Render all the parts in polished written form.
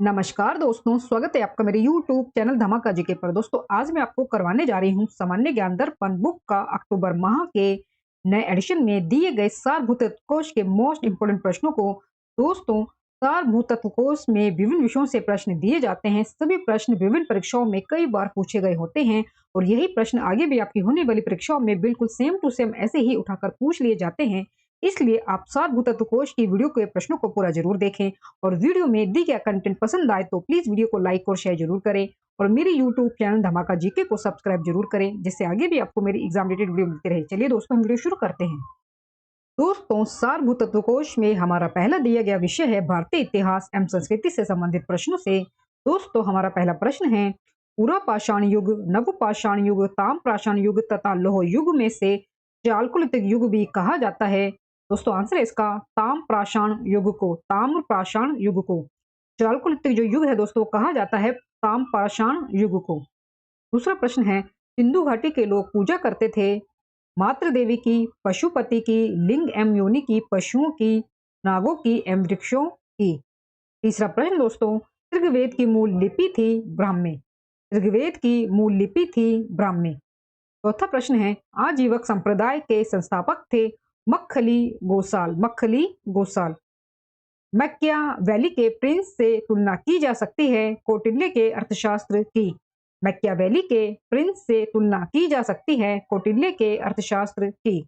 नमस्कार दोस्तों, स्वागत है आपका मेरे YouTube चैनल धमाका जीके पर। दोस्तों, आज मैं आपको करवाने जा रही हूँ सामान्य ज्ञान दर्पण बुक का अक्टूबर माह के नए एडिशन में दिए गए सारभूत तत्व कोश के मोस्ट इम्पोर्टेंट प्रश्नों को। दोस्तों, सारभूत तत्व कोश में विभिन्न विषयों से प्रश्न दिए जाते हैं। सभी प्रश्न विभिन्न परीक्षाओं में कई बार पूछे गए होते हैं और यही प्रश्न आगे भी आपकी होने वाली परीक्षाओं में बिल्कुल सेम टू सेम ऐसे ही उठाकर पूछ लिए जाते हैं। इसलिए आप सारभूत तत्व कोश की वीडियो के प्रश्नों को पूरा जरूर देखें और वीडियो में दी गया कंटेंट पसंद आए तो प्लीज वीडियो को लाइक और शेयर जरूर करें और मेरे यूट्यूब चैनल धमाका जीके को सब्सक्राइब जरूर करें, जिससे आगे भी आपको मेरी एग्जाम रिलेटेड वीडियो मिलती रहे। चलिए दोस्तों, हम वीडियो शुरू करते हैं। दोस्तों, सारभूत तत्व कोश में हमारा पहला दिया गया विषय है भारतीय इतिहास एवं संस्कृति से संबंधित प्रश्नों से। दोस्तों, हमारा पहला प्रश्न है, पूरा पाषाण युग, नव पाषाण युग, ताम्र पाषाण युग तथा लौह युग में से चालकुलित युग भी कहा जाता है। दोस्तों, आंसर है इसका ताम्र पाषाण युग को, ताम्र पाषाण युग को। चालकुलित जो युग है दोस्तों, कहा जाता है ताम्र पाषाण युग को। दूसरा प्रश्न है, सिंधु घाटी के लोग पूजा करते थे मातृ देवी की, पशुपति की, लिंग एवं योनि की, पशुओं की, नागों की एवं वृक्षों की। तीसरा प्रश्न दोस्तों, ऋग्वेद की मूल लिपि थी ब्राह्मी। ऋग्वेद की मूल लिपि थी ब्राह्मी। चौथा प्रश्न है, आजीवक संप्रदाय के संस्थापक थे मक्खली गोसाल। मक्खली गोसाल। मैकियावेली के प्रिंस से तुलना की जा सकती है कौटिल्य के अर्थशास्त्र की। मैकियावेली के प्रिंस से तुलना की जा सकती है कौटिल्य के अर्थशास्त्र की।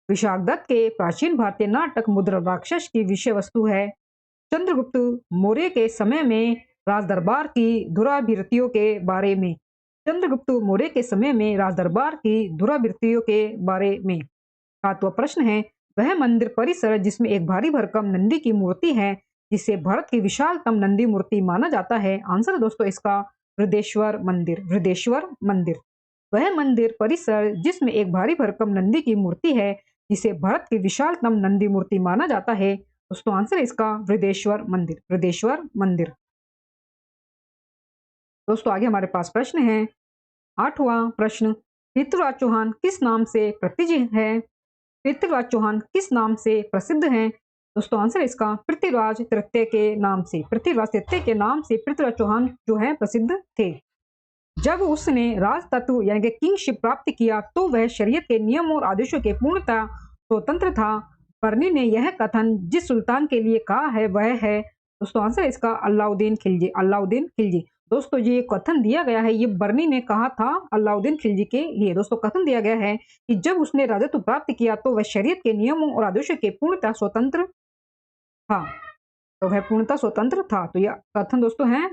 विशाखदत्त के प्राचीन भारतीय नाटक मुद्रा राक्षस की विषय वस्तु है चंद्रगुप्त मौर्य के समय में राजदरबार की दुराभिवृत्तियों के बारे में। चंद्रगुप्त मौर्य के समय में राजदरबार की दुराभिवृत्तियों के बारे में। सातवां प्रश्न है, वह मंदिर परिसर जिसमें एक भारी भरकम नंदी की मूर्ति है जिसे भारत की विशालतम नंदी मूर्ति माना जाता है। आंसर है दोस्तों इसका वृद्धेश्वर मंदिर। वृद्धेश्वर मंदिर। वह मंदिर परिसर जिसमें एक भारी भरकम नंदी की मूर्ति है जिसे भारत की विशालतम नंदी मूर्ति माना जाता है। दोस्तों, आंसर है इसका वृद्धेश्वर मंदिर। वृद्धेश्वर मंदिर। दोस्तों, आगे हमारे पास प्रश्न है, आठवां प्रश्न, पृथ्वीराज चौहान किस नाम से प्रसिद्ध है। पृथ्वीराज चौहान किस नाम से प्रसिद्ध हैं। दोस्तों, आंसर इसका पृथ्वीराज तृतीय के नाम से। पृथ्वीराज तृतीय के नाम से पृथ्वीराज चौहान जो है प्रसिद्ध थे। जब उसने राज तत्व यानी कि किंगशिप प्राप्त किया तो वह शरीयत के नियम और आदेशों के पूर्णतः स्वतंत्र था। बर्नी ने यह कथन जिस सुल्तान के लिए कहा है वह है। दोस्तों, आंसर इसका अलाउद्दीन खिलजी। अलाउद्दीन खिलजी। दोस्तों, ये कथन दिया गया है, ये बर्नी ने कहा था अलाउद्दीन खिलजी के लिए। दोस्तों, कथन दिया गया है कि जब उसने राजत्व प्राप्त किया तो वह शरीयत के नियमों और आदेशों के पूर्णतः स्वतंत्र था। तो वह पूर्णतः स्वतंत्र था। तो यह कथन दोस्तों है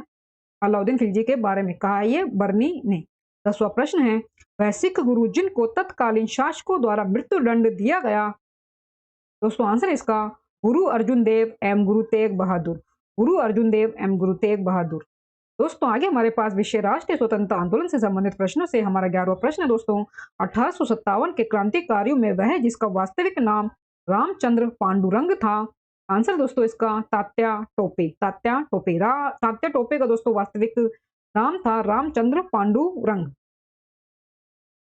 अलाउद्दीन खिलजी के बारे में कहा है ये बर्नी ने। 10वां प्रश्न है, वह सिख गुरु जिनको तत्कालीन शासकों द्वारा मृत्यु दंड दिया गया। दोस्तों, आंसर इसका गुरु अर्जुन देव एवं गुरु तेग बहादुर। गुरु अर्जुन देव एवं गुरु तेग बहादुर। दोस्तों, आगे हमारे पास विषय राष्ट्रीय स्वतंत्रता आंदोलन से संबंधित प्रश्नों से हमारा 11वां प्रश्न है दोस्तों, 1857 के क्रांतिकारियों में वह जिसका वास्तविक नाम रामचंद्र पांडुरंग था। आंसर दोस्तों इसका तात्या टोपे। तात्या टोपे। तात्या टोपे का दोस्तों वास्तविक नाम था रामचंद्र पांडुरंग।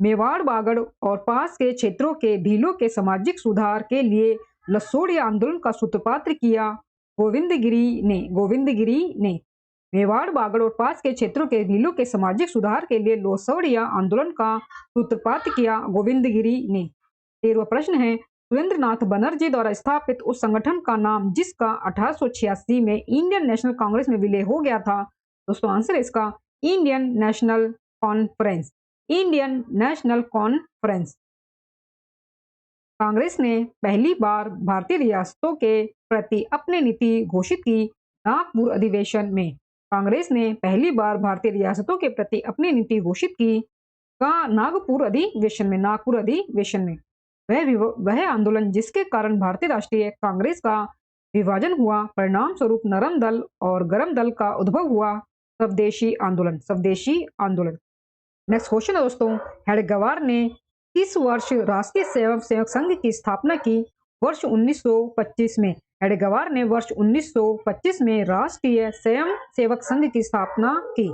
मेवाड़, बागड़ और पास के क्षेत्रों के भीलों के सामाजिक सुधार के लिए लसोड़िया आंदोलन का सूत्रपात किया गोविंदगिरी ने। गोविंदगिरी ने। मेवाड़, बागड़ और पास के क्षेत्रों के भीलों के सामाजिक सुधार के लिए लोसोड़िया आंदोलन का सूत्रपात किया गोविंदगिरी ने। 13वां प्रश्न है, सुरेंद्रनाथ बनर्जी द्वारा स्थापित उस संगठन का नाम जिसका 1886 में इंडियन नेशनल कांग्रेस में विलय हो गया था। दोस्तों, आंसर इसका Indian national conference. Indian national conference. Congress ने पहली बार भारतीय रियासतों के प्रति अपनी नीति घोषित की नागपुर अधिवेशन में। कांग्रेस ने पहली बार भारतीय रियासतों के प्रति अपनी नीति घोषित की का नागपुर अधिवेशन में। नागपुर अधिवेशन में। वह आंदोलन जिसके कारण भारतीय राष्ट्रीय कांग्रेस का विभाजन हुआ, परिणाम स्वरूप नरम दल और गरम दल का उद्भव हुआ, स्वदेशी आंदोलन। स्वदेशी आंदोलन। नेक्स्ट क्वेश्चन है दोस्तों, हेडगेवार ने किस वर्ष राष्ट्रीय सेवक संघ की स्थापना की। वर्ष 1925 में। हेडगेवार ने वर्ष 1925 में राष्ट्रीय स्वयं सेवक संघ की स्थापना की।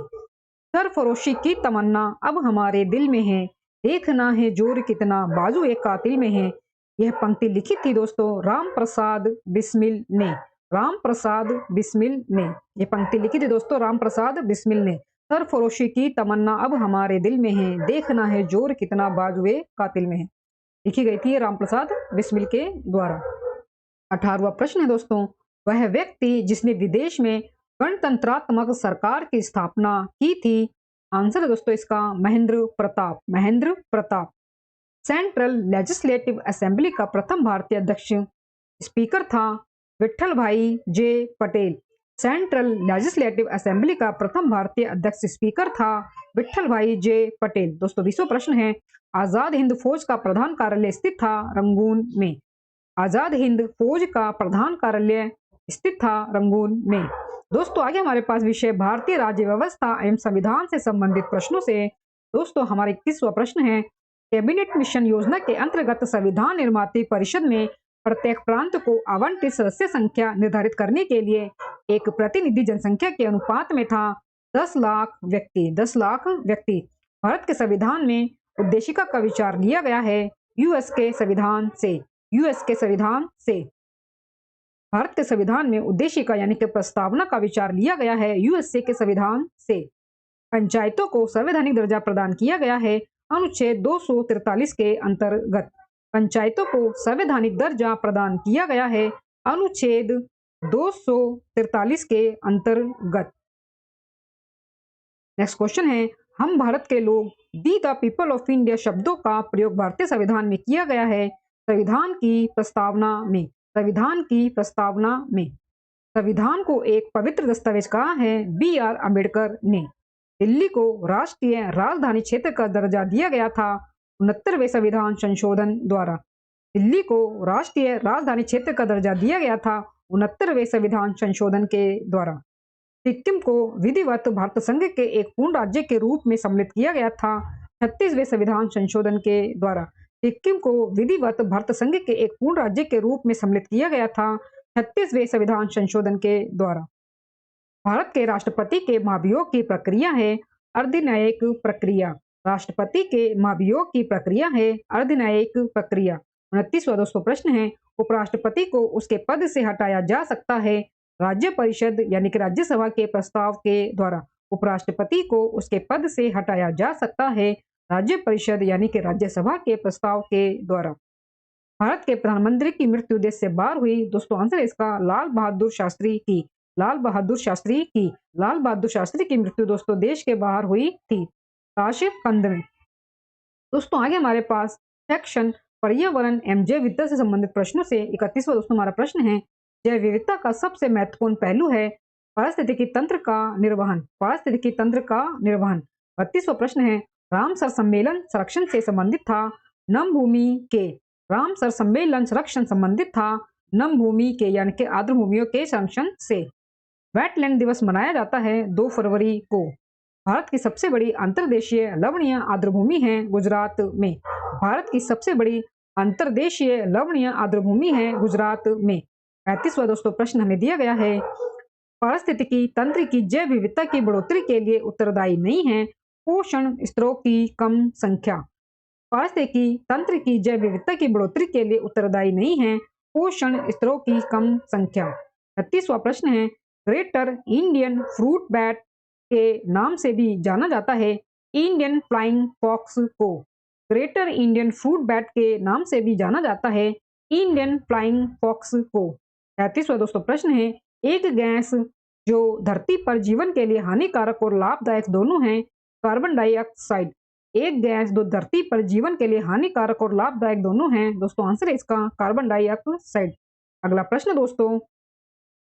सरफरोशी की तमन्ना अब हमारे दिल में है, देखना है जोर कितना बाजू एक कातिल में है। यह पंक्ति लिखी थी दोस्तों राम प्रसाद बिस्मिल ने। राम प्रसाद बिस्मिल ने। ये पंक्ति लिखी थी दोस्तों राम प्रसाद बिस्मिल ने। सरफरोशी की तमन्ना अब हमारे दिल में है, देखना है जोर कितना बाजुए कातिल में है। लिखी गई थी राम प्रसाद बिस्मिल के द्वारा। 18वां प्रश्न है दोस्तों, वह व्यक्ति जिसने विदेश में गणतंत्रात्मक सरकार की स्थापना की थी। आंसर है दोस्तों इसका Mahendra Pratap. Mahendra Pratap. Central legislative assembly का प्रथम भारतीय अध्यक्ष स्पीकर था विठल भाई जे पटेल। सेंट्रल लेजिस्लेटिव असेंबली का प्रथम भारतीय अध्यक्ष स्पीकर था विठल भाई जे पटेल। दोस्तों 20वां प्रश्न है, आजाद हिंद फौज का प्रधान कार्यालय स्थित था रंगून में। आजाद हिंद फौज का प्रधान कार्यालय स्थित था रंगून में। दोस्तों आगे हमारे पास विषय भारतीय राज्य व्यवस्था एवं संविधान से संबंधित प्रश्नों से दोस्तों हमारा 21वां प्रश्न है, कैबिनेट मिशन योजना के अंतर्गत संविधान निर्माती परिषद में प्रत्येक प्रांत को आवंटित सदस्य संख्या निर्धारित करने के लिए एक प्रतिनिधि जनसंख्या के अनुपात में था 10 लाख व्यक्ति। 10 लाख व्यक्ति। भारत के संविधान में उद्देशिका का विचार लिया गया है यूएस के संविधान से। यूएस के संविधान से। भारत के संविधान में उद्देशिका यानी कि प्रस्तावना का विचार लिया गया है यूएसए के संविधान से। पंचायतों को संवैधानिक दर्जा प्रदान किया गया है अनुच्छेद 243 के अंतर्गत। पंचायतों को संवैधानिक दर्जा प्रदान किया गया है अनुच्छेद 243 के अंतर्गत। नेक्स्ट क्वेश्चन है, हम भारत के लोग दी द पीपल ऑफ इंडिया शब्दों का प्रयोग भारतीय संविधान में किया गया है संविधान की प्रस्तावना में। संविधान की प्रस्तावना में। संविधान को एक पवित्र दस्तावेज कहा है बी आर अम्बेडकर ने। दिल्ली को राष्ट्रीय राजधानी क्षेत्र का दर्जा दिया गया था 69वें संविधान संशोधन द्वारा। दिल्ली को राष्ट्रीय राजधानी क्षेत्र का दर्जा दिया गया था 69वें संविधान संशोधन के द्वारा। सिक्किम को विधिवत भारत संघ के एक पूर्ण राज्य के रूप में सम्मिलित किया गया था 36वें संविधान संशोधन के द्वारा। सिक्किम को विधिवत भारत संघ के एक पूर्ण राज्य के रूप में सम्मिलित किया गया था 36वें संविधान संशोधन के द्वारा। भारत के राष्ट्रपति के महाभियोग की प्रक्रिया है अर्धन्यायिक प्रक्रिया। राष्ट्रपति के महाभियोग की प्रक्रिया है अर्धन्यायिक प्रक्रिया। 29वां दोस्तों प्रश्न है, उपराष्ट्रपति को उसके पद से हटाया जा सकता है राज्य परिषद यानी कि राज्यसभा के प्रस्ताव के द्वारा। उपराष्ट्रपति को उसके पद से हटाया जा सकता है राज्य परिषद यानी कि राज्यसभा के प्रस्ताव के द्वारा। भारत के प्रधानमंत्री की मृत्यु देश से बाहर हुई। दोस्तों आंसर है इसका लाल बहादुर शास्त्री की। लाल बहादुर शास्त्री की। लाल बहादुर शास्त्री की मृत्यु दोस्तों देश के बाहर हुई थी ताशकंद में। दोस्तों आगे हमारे पास सेक्शन पर्यावरण एवं जैव विविधता से संबंधित प्रश्नों से 31वां दोस्तों हमारा प्रश्न है, जैव विविधता का सबसे महत्वपूर्ण पहलू है पारिस्थितिकी तंत्र का निर्वहन। पारिस्थितिकी तंत्र का निर्वहन। 32वां प्रश्न है, रामसर सम्मेलन संरक्षण से संबंधित था नम भूमि के। रामसर सम्मेलन संरक्षण संबंधित था नम भूमि के यानी कि आर्द्र भूमियों के संरक्षण से। वेटलैंड दिवस मनाया जाता है 2 फरवरी को। भारत की सबसे बड़ी अंतर्देशीय लवणीय आर्द्र भूमि है गुजरात में। भारत की सबसे बड़ी अंतर्देशीय लवणीय आर्द्र भूमि है गुजरात में। 35वां दोस्तों प्रश्न हमें दिया गया है, पारिस्थितिकी तंत्र की जैव विविधता की बढ़ोतरी के लिए उत्तरदायी नहीं है पोषण स्तरों की कम संख्या। पारिस्थितिकी तंत्र की जैव विविधता की बढ़ोतरी के लिए उत्तरदायी नहीं है पोषण स्तरों की कम संख्या। 36वां प्रश्न है, ग्रेटर इंडियन फ्रूट बैट के नाम से भी जाना जाता है इंडियन फ्लाइंग फॉक्स को। ग्रेटर इंडियन फ्रूट बैट के नाम से भी जाना जाता है इंडियन फ्लाइंग फॉक्स को। 33वां दोस्तों प्रश्न है, एक गैस जो धरती पर जीवन के लिए हानिकारक और लाभदायक दोनों है कार्बन डाइऑक्साइड। एक गैस जो धरती पर जीवन के लिए हानिकारक और लाभदायक दोनों है दोस्तों आंसर है इसका कार्बन डाइऑक्साइड। अगला प्रश्न दोस्तों,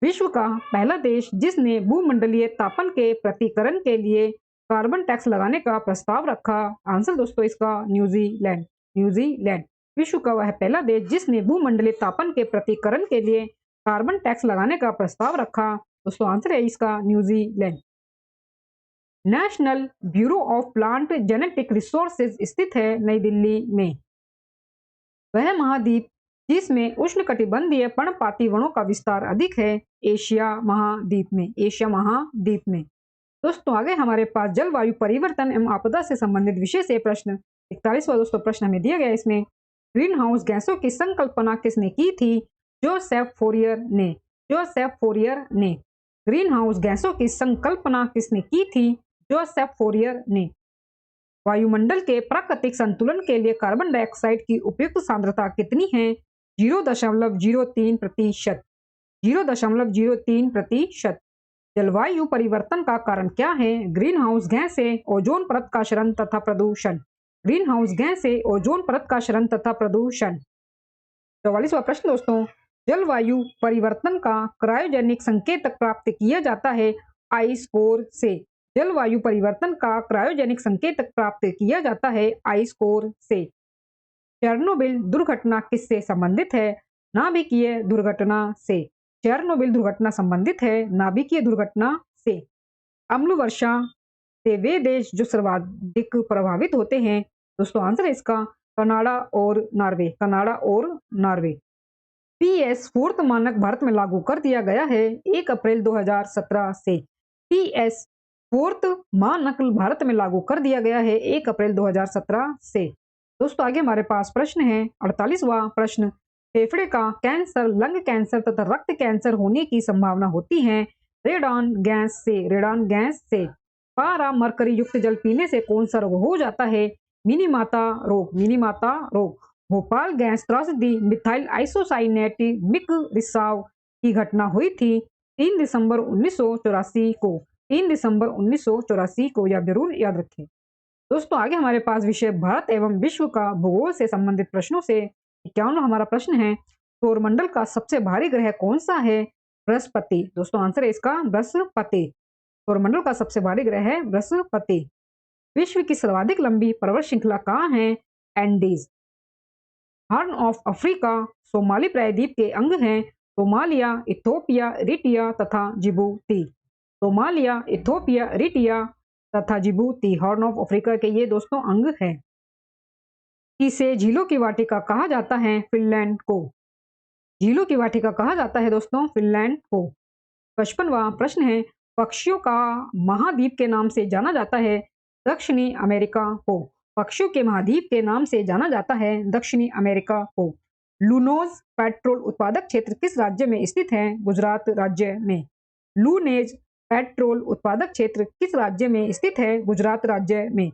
विश्व का पहला देश जिसने भूमंडलीय तापन के प्रतिकरण के लिए कार्बन टैक्स लगाने का प्रस्ताव रखा। आंसर दोस्तों इसका न्यूजीलैंड। न्यूजीलैंड विश्व का वह पहला देश जिसने भूमंडलीय तापन के प्रतिकरण के लिए कार्बन टैक्स लगाने का प्रस्ताव रखा। दोस्तों आंसर है इसका New Zealand. National bureau of plant genetic resources स्थित है नई दिल्ली में। वह महाद्वीप जिसमें उष्णकटिबंधीय पर्णपाती वनों का विस्तार अधिक है एशिया महाद्वीप में। एशिया महाद्वीप में। दोस्तों आगे हमारे पास जलवायु परिवर्तन एवं आपदा से संबंधित विषय से प्रश्न 41वां दोस्तों प्रश्न हमें दिया गया। इसमें ग्रीन हाउस गैसों की संकल्पना किसने की थी जोसेफ फोरियर ने। जोसेफ फोरियर ने। ग्रीन हाउस गैसों की संकल्पना किसने की थी? जोसेफ फोरियर ने। वायुमंडल के प्राकृतिक संतुलन के लिए कार्बन डाइऑक्साइड की उपयुक्त सांद्रता कितनी है? 0.03%। 0.03%। जलवायु परिवर्तन का कारण क्या है? ग्रीन हाउस गैस है, ओजोन परत का क्षरण तथा प्रदूषण। ग्रीन हाउस गैस है, ओजोन परत का क्षरण तथा प्रदूषण। 44वां प्रश्न दोस्तों, जलवायु परिवर्तन का क्रायोजेनिक संकेतक प्राप्त किया जाता है आइस कोर से। जलवायु परिवर्तन का क्रायोजेनिक संकेतक प्राप्त किया जाता है आइस कोर से। चेरनोबिल दुर्घटना किससे संबंधित है? नाभिकीय दुर्घटना से। चेरनोबिल दुर्घटना संबंधित है नाभिकीय दुर्घटना से। अम्ल वर्षा से वे देश जो सर्वाधिक प्रभावित होते हैं, दोस्तों आंसर है इसका कनाडा और नॉर्वे। कनाडा और नॉर्वे। पीएस फोर्थ मानक भारत में लागू कर दिया गया है 1 अप्रैल 2017 से। पीएस फोर्थ मानक भारत में लागू कर दिया गया है 1 अप्रैल 2017 से। दोस्तों आगे हमारे पास प्रश्न है 48वां प्रश्न, फेफड़े का कैंसर, लंग कैंसर तथा रक्त कैंसर होने की संभावना होती है रेडान गैस से। रेडान गैस से। पारा मरकरी युक्त जल पीने से कौन सा रोग हो जाता है? मिनीमाता रोग। मिनीमाता रोग। भोपाल गैस त्रासदी मिथाइल आइसोसाइनेट मिक रिसाव की घटना हुई थी 3 दिसंबर 1984 को। 3 दिसंबर 1984 को, यह जरूर याद रखें। दोस्तों आगे हमारे पास विषय भारत एवं विश्व का भूगोल से संबंधित प्रश्नों से 51वां हमारा प्रश्न है, सौरमंडल का सबसे भारी ग्रह कौन सा है? बृहस्पति। दोस्तों आंसर है इसका बृहस्पति। सौरमंडल का सबसे भारी ग्रह है बृहस्पति। विश्व की सर्वाधिक लंबी पर्वत श्रृंखला कहाँ है? Andes. Horn of Africa Somali प्रायद्वीप के अंग हैं सोमालिया, इथोपिया, इरिट्रिया तथा जिबूती। सोमालिया, इथोपिया, इरिट्रिया तथा जिबूती हॉर्न ऑफ अफ्रीका के ये दोस्तों अंग है। इसे झीलों की वाटिका कहा जाता है फिनलैंड को। झीलों की वाटिका कहा जाता है दोस्तों फिनलैंड को। 55वां प्रश्न है, पक्षियों का महाद्वीप के नाम से जाना जाता है दक्षिणी अमेरिका को। पक्षियों के महाद्वीप के नाम से जाना जाता है दक्षिणी अमेरिका को। लूनोज पेट्रोल उत्पादक क्षेत्र किस राज्य में स्थित है? गुजरात राज्य में। लूनेज पेट्रोल उत्पादक क्षेत्र किस राज्य में स्थित है? गुजरात राज्य में।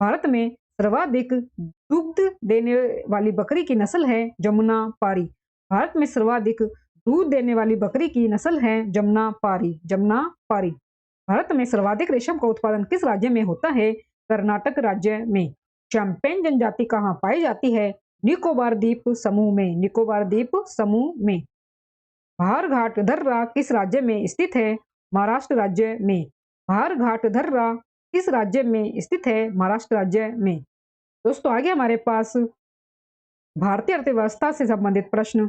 भारत में सर्वाधिक दुग्ध देने वाली बकरी की नस्ल है जमुना पारी। भारत में सर्वाधिक दूध देने वाली बकरी की नस्ल है जमुना पारी। जमुना पारी। भारत में सर्वाधिक रेशम का उत्पादन किस राज्य में होता है? कर्नाटक राज्य में। शैम्पेन जनजाति कहाँ पाई जाती है? निकोबार द्वीप समूह में। निकोबार द्वीप समूह में। भारघाट दर्रा किस राज्य में स्थित है? महाराष्ट्र राज्य में। भारघाट दर्रा किस राज्य में स्थित है? महाराष्ट्र राज्य में। दोस्तों आगे हमारे पास भारतीय अर्थव्यवस्था से संबंधित प्रश्न।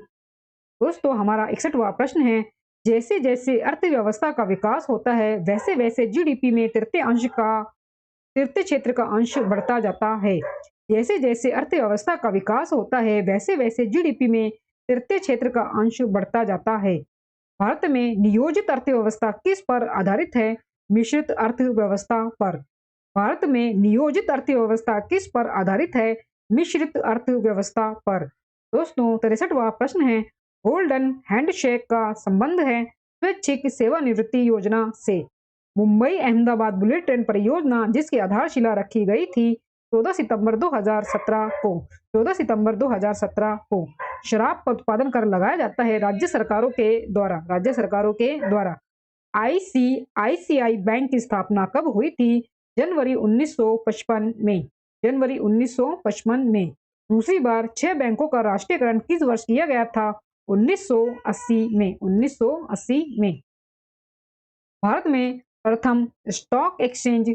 दोस्तों हमारा 61वां प्रश्न है, जैसे जैसे अर्थव्यवस्था का विकास होता है वैसे वैसे जीडीपी में तृतीय क्षेत्र का अंश बढ़ता जाता है। जैसे जैसे अर्थव्यवस्था का विकास होता है वैसे वैसे जीडीपी में तृतीय क्षेत्र का अंश बढ़ता जाता है। भारत में नियोजित अर्थव्यवस्था किस पर आधारित है? मिश्रित अर्थव्यवस्था पर। भारत में नियोजित अर्थव्यवस्था किस पर आधारित है? मिश्रित अर्थव्यवस्था पर। दोस्तों 63वां प्रश्न है, गोल्डन हैंडशेक का संबंध है स्वैच्छिक सेवानिवृत्ति योजना से। मुंबई अहमदाबाद बुलेट ट्रेन परियोजना जिसकी आधारशिला रखी गई थी 14 सितंबर 2017 को। 14 सितंबर 2017 को। शराब का उत्पादन कर लगाया जाता है राज्य सरकारों के द्वारा। राज्य सरकारों के द्वारा। आईसीआईसीआई बैंक की स्थापना कब हुई थी? जनवरी 1955 में। जनवरी 1955 में। दूसरी बार 6 बैंकों का राष्ट्रीयकरण किस वर्ष किया गया था? 1980 में। 1980 में। भारत में प्रथम स्टॉक एक्सचेंज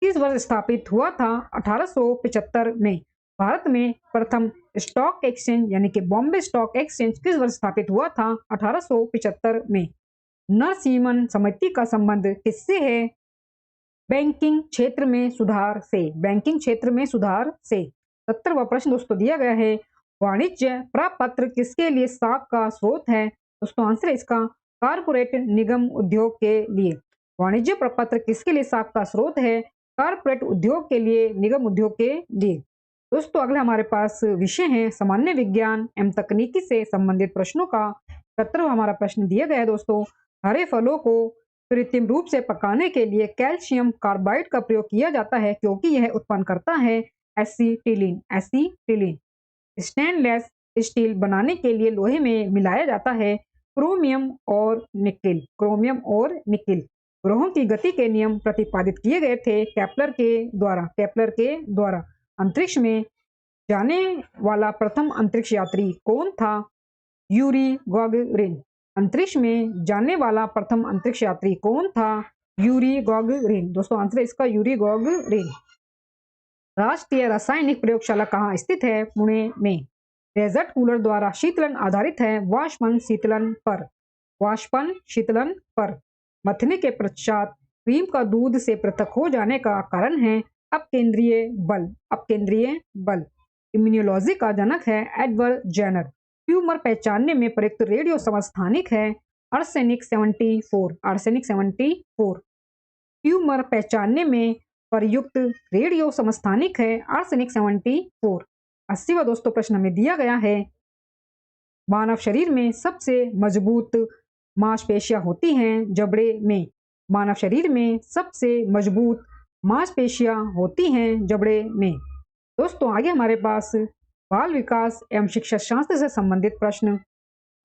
किस वर्ष स्थापित हुआ था? 1875 में। भारत में प्रथम स्टॉक एक्सचेंज यानी कि बॉम्बे स्टॉक एक्सचेंज किस वर्ष स्थापित हुआ था? 1875 में। नरसिम्हन समिति का संबंध किससे है? बैंकिंग क्षेत्र में सुधार से। बैंकिंग क्षेत्र में सुधार से। 70वां प्रश्न दोस्तों दिया गया है, वाणिज्य प्रपत्र किसके लिए साख का स्रोत है? दोस्तों आंसर है इसका कारपोरेट निगम उद्योग के लिए। वाणिज्य प्रपत्र किसके लिए साख का स्रोत है? कारपोरेट उद्योग के लिए, निगम उद्योग के लिए। दोस्तों अगले हमारे पास विषय है सामान्य विज्ञान एवं तकनीकी से संबंधित प्रश्नों का 17वां हमारा प्रश्न दिया गया है दोस्तों, हरे फलों को कृत्रिम रूप से पकाने के लिए कैल्शियम कार्बाइड का प्रयोग किया जाता है क्योंकि यह उत्पन्न करता है एसिटिलीन। एसिटिलीन। स्टेनलेस स्टील बनाने के लिए लोहे में मिलाया जाता है क्रोमियम और निकेल। क्रोमियम और निकेल। ग्रहों की गति के नियम प्रतिपादित किए गए थे केपलर के द्वारा। केपलर के द्वारा। अंतरिक्ष में जाने वाला प्रथम अंतरिक्ष यात्री कौन था? यूरी गॉगरिन। अंतरिक्ष में जाने वाला प्रथम अंतरिक्ष यात्री कौन था? यूरी गॉगरिन। दोस्तों आंसर है इसका यूरी गॉगरिन। राष्ट्रीय रासायनिक प्रयोगशाला कहाँ स्थित है? पुणे में। डेजर्ट कूलर द्वारा शीतलन आधारित है वाष्पन शीतलन पर। वाष्पन शीतलन पर। मथने के पश्चात क्रीम का दूध से पृथक हो जाने का कारण है अपकेंद्रीय बल। अपकेंद्रीय बल। इम्यूनोलॉजी का जनक है एडवर्ड जेनर। ट्यूमर पहचानने में प्रयुक्त रेडियो समस्थानिक है आर्सेनिक 74। आर्सेनिक 74। ट्यूमर पहचानने में प्रयुक्त रेडियो समस्थानिक है आर्सेनिक 74। 80वां दोस्तों प्रश्न हमें दिया गया है, मानव शरीर में सबसे मजबूत मांसपेशियां होती हैं जबड़े में। मानव शरीर में सबसे मजबूत मांसपेशियां होती हैं जबड़े में। दोस्तों आगे हमारे पास बाल विकास एवं शिक्षा शास्त्र से संबंधित प्रश्न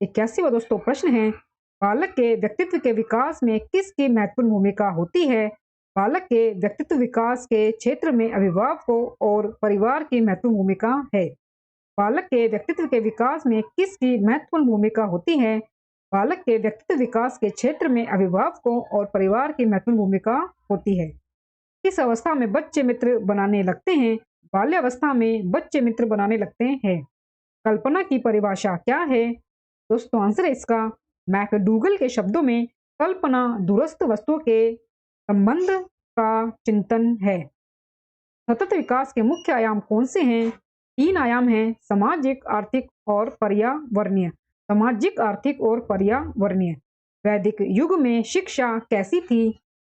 81वां दोस्तों प्रश्न है, बालक के व्यक्तित्व के विकास में किसकी महत्वपूर्ण भूमिका होती है? बालक के व्यक्तित्व विकास के क्षेत्र में अभिभावकों और परिवार की महत्वपूर्ण भूमिका है। बालक के व्यक्तित्व के विकास में किसकी महत्वपूर्ण भूमिका होती है? बालक के व्यक्तित्व विकास के क्षेत्र में अभिभावकों और परिवार की महत्वपूर्ण भूमिका होती है। किस अवस्था में बच्चे मित्र बनाने लगते हैं? बाल्यावस्था में बच्चे मित्र बनाने लगते हैं। कल्पना की परिभाषा क्या है? दोस्तों आंसर है इसका मैकडूगल के शब्दों में कल्पना दूरस्थ वस्तुओं के संबंध का चिंतन है। सतत विकास के मुख्य आयाम कौन से हैं? 3 आयाम हैं, सामाजिक, आर्थिक और पर्यावरणीय। सामाजिक, आर्थिक और पर्यावरणीय। वैदिक युग में शिक्षा कैसी थी?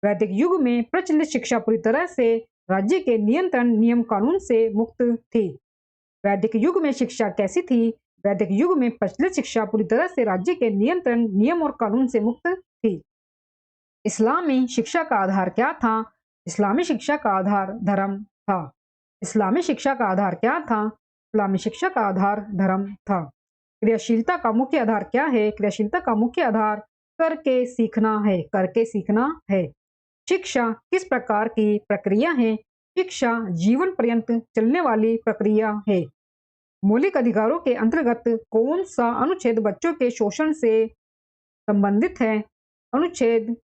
वैदिक युग में प्रचलित शिक्षा पूरी तरह से राज्य के नियंत्रण नियम कानून से मुक्त थी। वैदिक युग में शिक्षा कैसी थी? वैदिक युग में प्रचलित शिक्षा पूरी तरह से राज्य के नियंत्रण नियम और कानून से मुक्त थी। इस्लामी शिक्षा का आधार क्या था? इस्लामी शिक्षा का आधार धर्म था। इस्लामी शिक्षा का आधार क्या था? इस्लामी शिक्षा का आधार धर्म था। क्रियाशीलता का मुख्य आधार क्या है? क्रियाशीलता का मुख्य आधार करके सीखना है। करके सीखना है। शिक्षा किस प्रकार की प्रक्रिया है? शिक्षा जीवन पर्यंत चलने वाली प्रक्रिया है। मौलिक अधिकारों के अंतर्गत कौन सा अनुच्छेद बच्चों के शोषण से संबंधित है? अनुच्छेद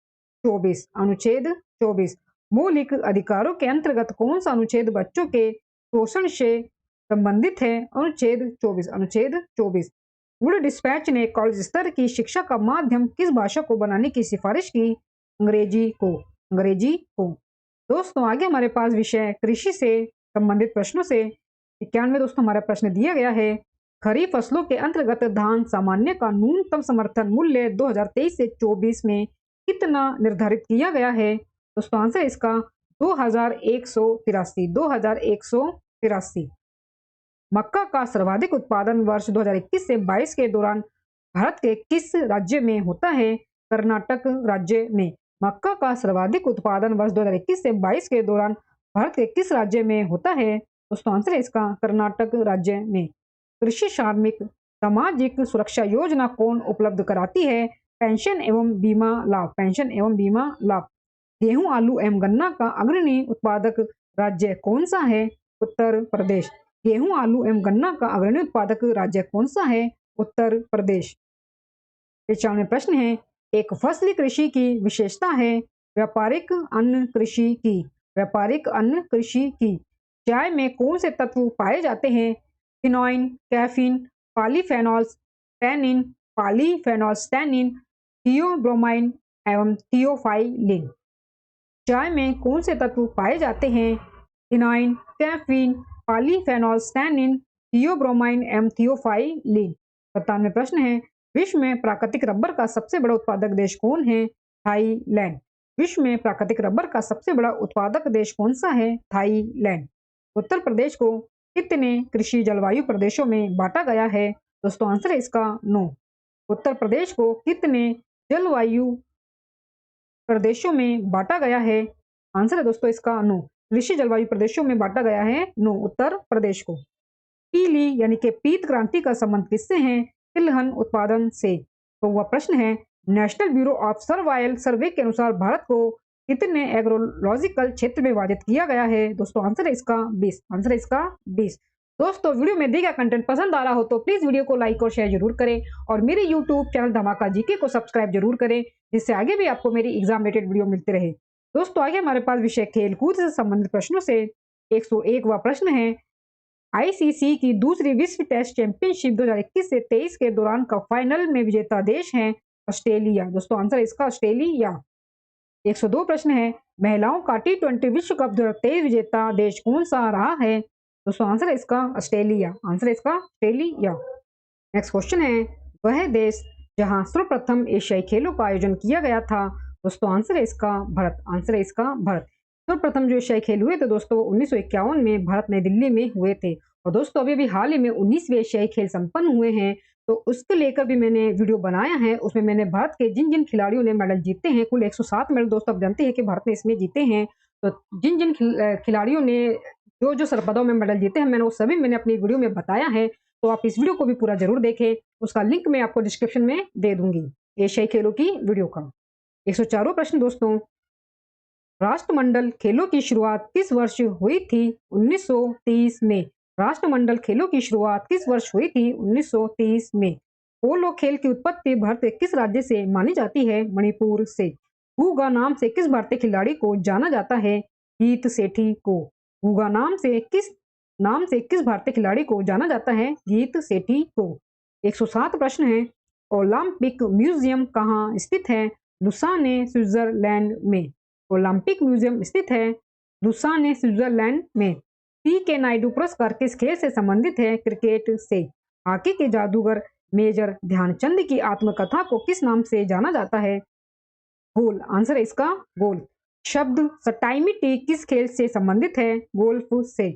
24। अनुच्छेद 24। मौलिक अधिकारों के अंतर्गत कौन सा अनुच्छेद बच्चों के शोषण से संबंधित है? अनुच्छेद 24। अनुच्छेद 24। वुड डिस्पैच ने कॉलेज स्तर की शिक्षा का माध्यम किस भाषा को बनाने की सिफारिश की? अंग्रेजी को। अंग्रेजी को। दोस्तों आगे हमारे पास विषय कृषि से संबंधित प्रश्नों से 91 दोस्तों हमारा प्रश्न दिया गया है, खरीफ फसलों के अंतर्गत धान सामान्य का न्यूनतम समर्थन मूल्य 2023 से 24 में कितना निर्धारित किया गया है? दोस्तों आंसर इसका 2183। 2183। मक्का का सर्वाधिक उत्पादन वर्ष 2021 से 22 के दौरान भारत के किस राज्य में होता है? कर्नाटक राज्य में। मक्का का सर्वाधिक उत्पादन वर्ष 2021 से 22 के दौरान भारत के किस राज्य में होता है? दोस्तों आंसर है इसका कर्नाटक राज्य में। कृषि श्रमिक सामाजिक सुरक्षा योजना कौन उपलब्ध कराती है? पेंशन एवं बीमा लाभ। पेंशन एवं बीमा लाभ। गेहूं, आलू एवं गन्ना का अग्रणी उत्पादक राज्य कौन सा है? उत्तर प्रदेश। गेहूं, आलू एवं गन्ना का अग्रणी उत्पादक राज्य कौन सा है? उत्तर प्रदेश। 95 प्रश्न है, एक फसली कृषि की विशेषता है व्यापारिक अन्न कृषि की। व्यापारिक अन्न कृषि की। चाय में कौन से तत्व पाए जाते हैं? फिनोइन, caffeine, polyphenols, tannin, polyphenols, tannin, theobromine एवं थियोफाइलिन। चाय में कौन से तत्व पाए जाते हैं? फिनोइन, कैफीन, पॉलीफेनॉल्स, टैनिन, थियोब्रोमाइन एवं थियोफाइलिन। 97 प्रश्न है, विश्व में प्राकृतिक रबर का सबसे बड़ा उत्पादक देश कौन है? थाईलैंड। विश्व में प्राकृतिक रबर का सबसे बड़ा उत्पादक देश कौन सा है? थाईलैंड। उत्तर प्रदेश को कितने कृषि जलवायु प्रदेशों में बांटा गया है? दोस्तों आंसर है इसका 9। उत्तर प्रदेश को कितने जलवायु प्रदेशों में बांटा गया है? आंसर है दोस्तों इसका 9। कृषि जलवायु प्रदेशों में बांटा गया है 9 उत्तर प्रदेश को। पीली यानी कि पीत क्रांति का संबंध किससे है? तिलहन उत्पादन से। तो वह प्रश्न है, नेशनल ब्यूरो ऑफ सर्वाइल सर्वे के अनुसार भारत को कितने एग्रोलॉजिकल क्षेत्र में विभाजित किया गया है? दोस्तों आंसर है इसका 20। आंसर है इसका 20। दोस्तों वीडियो में दिया गया कंटेंट पसंद आ रहा हो तो प्लीज वीडियो को लाइक और शेयर जरूर करें और मेरे यूट्यूब चैनल धमाका जीके को सब्सक्राइब जरूर करें, जिससे आगे भी आपको मेरी एग्जाम रिलेटेड वीडियो मिलते रहे। दोस्तों आगे हमारे पास विषय खेल कूद से संबंधित प्रश्नों से 101वां प्रश्न है, आईसीसी की दूसरी विश्व टेस्ट चैंपियनशिप 2021 से 23 के दौरान का फाइनल में विजेता देश है ऑस्ट्रेलिया। दोस्तों आंसर है इसका ऑस्ट्रेलिया। 102 प्रश्न है, महिलाओं का T20 विश्व कप 2023 विजेता देश कौन सा रहा है? दोस्तों आंसर है इसका ऑस्ट्रेलिया। आंसर है इसका ऑस्ट्रेलिया। नेक्स्ट क्वेश्चन है, वह देश जहां सर्वप्रथम एशियाई खेलों का आयोजन किया गया था? दोस्तों आंसर है इसका भारत। आंसर है इसका भारत। सर्वप्रथम जो एशियाई खेल हुए थे दोस्तों 1951 में भारत नई दिल्ली में हुए थे। और दोस्तों अभी हाल ही में 19वें एशियाई खेल संपन्न हुए हैं, तो उसको लेकर भी मैंने वीडियो बनाया है। उसमें मैंने भारत के जिन जिन खिलाड़ियों ने मेडल जीते हैं, कुल 107 मेडल दोस्तों आप जानते हैं कि भारत ने इसमें जीते हैं। तो जिन जिन खिलाड़ियों ने जो जो सरपदों में मेडल जीते हैं, मैंने वो सभी मैंने अपनी वीडियो में बताया है। तो आप इस वीडियो को भी पूरा जरूर देखें, उसका लिंक मैं आपको डिस्क्रिप्शन में दे दूंगी एशियाई खेलों की वीडियो का। 104वां प्रश्न दोस्तों, राष्ट्रमंडल खेलों की शुरुआत किस वर्ष हुई थी? 1930 में। राष्ट्रमंडल खेलों की शुरुआत किस वर्ष हुई थी? 1930 में। पोलो खेल की उत्पत्ति भारत के किस राज्य से मानी जाती है? मणिपुर से। गुगा नाम से किस भारतीय खिलाड़ी को जाना जाता है? गीत सेठी को। गुगा नाम से किस भारतीय खिलाड़ी को जाना जाता है? गीत सेठी को। 107 प्रश्न है, ओलंपिक म्यूजियम कहाँ स्थित है? लुसाने स्विट्जरलैंड में। ओलंपिक म्यूजियम स्थित है लुसाने स्विट्जरलैंड में। के नायडू पुरस्कार किस खेल से संबंधित है? क्रिकेट से। हॉकी के जादूगर मेजर ध्यानचंद की आत्मकथा को किस नाम से जाना जाता है? गोल। आंसर है इसका गोल। शब्द सटाईमिटी किस खेल से संबंधित है? गोल्फ से।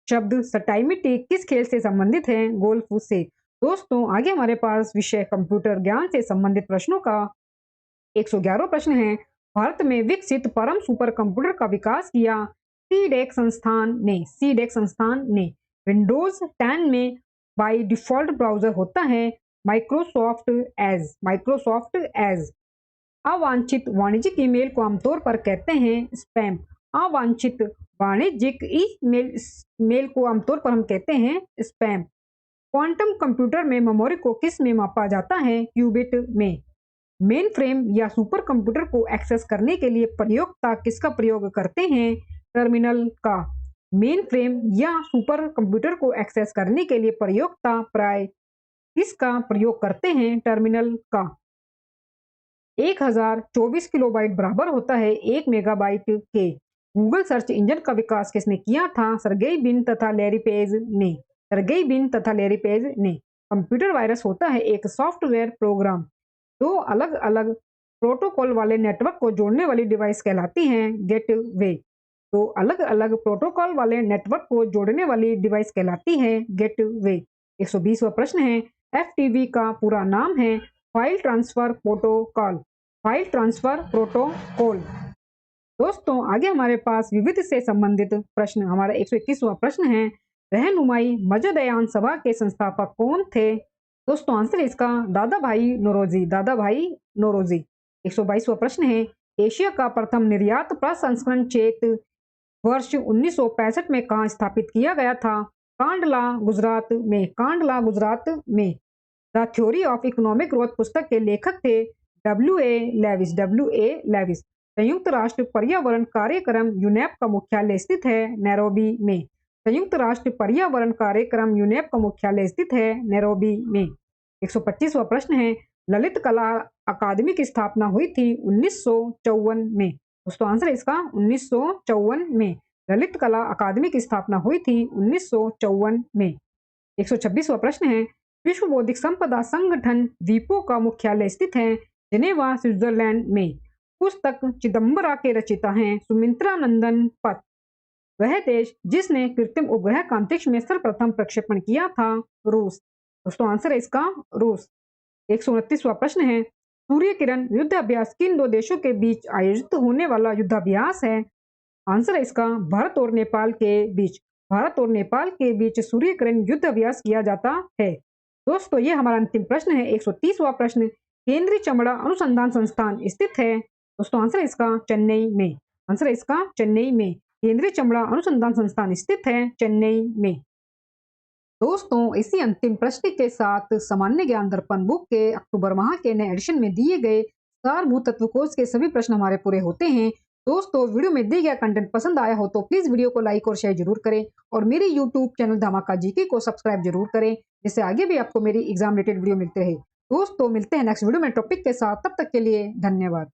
शब्द सटाईमिटी किस खेल से संबंधित है? गोल्फ से। दोस्तों आगे हमारे पास विषय कंप्यूटर ज्ञान से संबंधित प्रश्नों का 111 प्रश्न है, भारत में विकसित परम सुपर कंप्यूटर का विकास किया सीडेक संस्थान ने। विंडोज 10 में बाय डिफॉल्ट ब्राउजर होता है माइक्रोसॉफ्ट एज। अवांछित वाणिज्यिक ईमेल को आमतौर पर कहते हैं स्पैम। अवांछित वाणिज्यिक ईमेल को आमतौर पर हम कहते हैं स्पैम। क्वांटम कंप्यूटर में मेमोरी को किस में मापा जाता है? क्यूबिट में। मेन फ्रेम या सुपर कंप्यूटर को एक्सेस करने के लिए प्रयोक्ता किसका प्रयोग करते हैं? टर्मिनल का। मेन फ्रेम या सुपर कंप्यूटर को एक्सेस करने के लिए प्रयोक्ता प्राय किसका प्रयोग करते हैं? टर्मिनल का। 1024 किलोबाइट बराबर होता है 1 मेगाबाइट के। गूगल सर्च इंजन का विकास किसने किया था? सर्गेई बिन तथा लैरी पेज ने। कंप्यूटर वायरस होता है एक सॉफ्टवेयर प्रोग्राम। दो अलग अलग प्रोटोकॉल वाले नेटवर्क को जोड़ने वाली डिवाइस कहलाती है गेटवे। तो अलग अलग प्रोटोकॉल वाले नेटवर्क को जोड़ने वाली डिवाइस कहलाती है गेटवे। 120वां प्रश्न है, एफटीपी का पूरा नाम है file transfer protocol. File transfer protocol. दोस्तों आगे हमारे पास विविध से संबंधित प्रश्न, हमारा 121वां प्रश्न है, रहनुमाई मजदयान सभा के संस्थापक कौन थे? दोस्तों आंसर है इसका दादा भाई नौरोजी। 122वां प्रश्न है, एशिया का प्रथम निर्यात प्रसंस्करण क्षेत्र वर्ष 1965 में कहाँ स्थापित किया गया था? कांडला गुजरात में। The theory of economic growth पुस्तक के लेखक थे W.A. लेविस। संयुक्त राष्ट्र पर्यावरण कार्यक्रम यूनेप का मुख्यालय स्थित है नैरोबी में। संयुक्त राष्ट्र पर्यावरण कार्यक्रम यूनेप का मुख्यालय स्थित है नैरोबी में। 125वां प्रश्न है, ललित कला अकादमी की स्थापना हुई थी 1954 में। दोस्तों आंसर है इसका 1954 में। ललित कला अकादमी की स्थापना हुई थी 1954 में। 126वां प्रश्न है, विश्व बौद्धिक संपदा संगठन वीपो का मुख्यालय स्थित है जिनेवा स्विट्जरलैंड में। पुस्तक चिदम्बरा के रचयिता हैं सुमित्रा नंदन पत। वह देश जिसने कृत्रिम उपग्रह का अंतरिक्ष में सर्वप्रथम प्रक्षेपण किया था? रूस। दोस्तों आंसर है इसका रूस। 129वां प्रश्न है, सूर्य किरण युद्ध अभ्यास किन दो देशों के बीच आयोजित होने वाला युद्धाभ्यास है? आंसर है इसका भारत और नेपाल के बीच। भारत और नेपाल के बीच सूर्य किरण युद्ध अभ्यास किया जाता है। दोस्तों ये हमारा अंतिम प्रश्न है, 130वां प्रश्न, केंद्रीय चमड़ा अनुसंधान संस्थान स्थित है? दोस्तों आंसर है इसका चेन्नई में। आंसर है इसका चेन्नई में। केंद्रीय चमड़ा अनुसंधान संस्थान स्थित है चेन्नई में। दोस्तों इसी अंतिम प्रश्न के साथ सामान्य ज्ञान दर्पण बुक के अक्टूबर माह के नए एडिशन में दिए गए सारभूत तत्व कोश के सभी प्रश्न हमारे पूरे होते हैं। दोस्तों वीडियो में दिया गया कंटेंट पसंद आया हो तो प्लीज वीडियो को लाइक और शेयर जरूर करें और मेरे यूट्यूब चैनल धमाका जीके को सब्सक्राइब जरूर करें, जिससे आगे भी आपको मेरी एग्जाम रिलेटेड वीडियो मिलते रहे। दोस्तों मिलते हैं नेक्स्ट वीडियो में टॉपिक के साथ, तब तक के लिए धन्यवाद।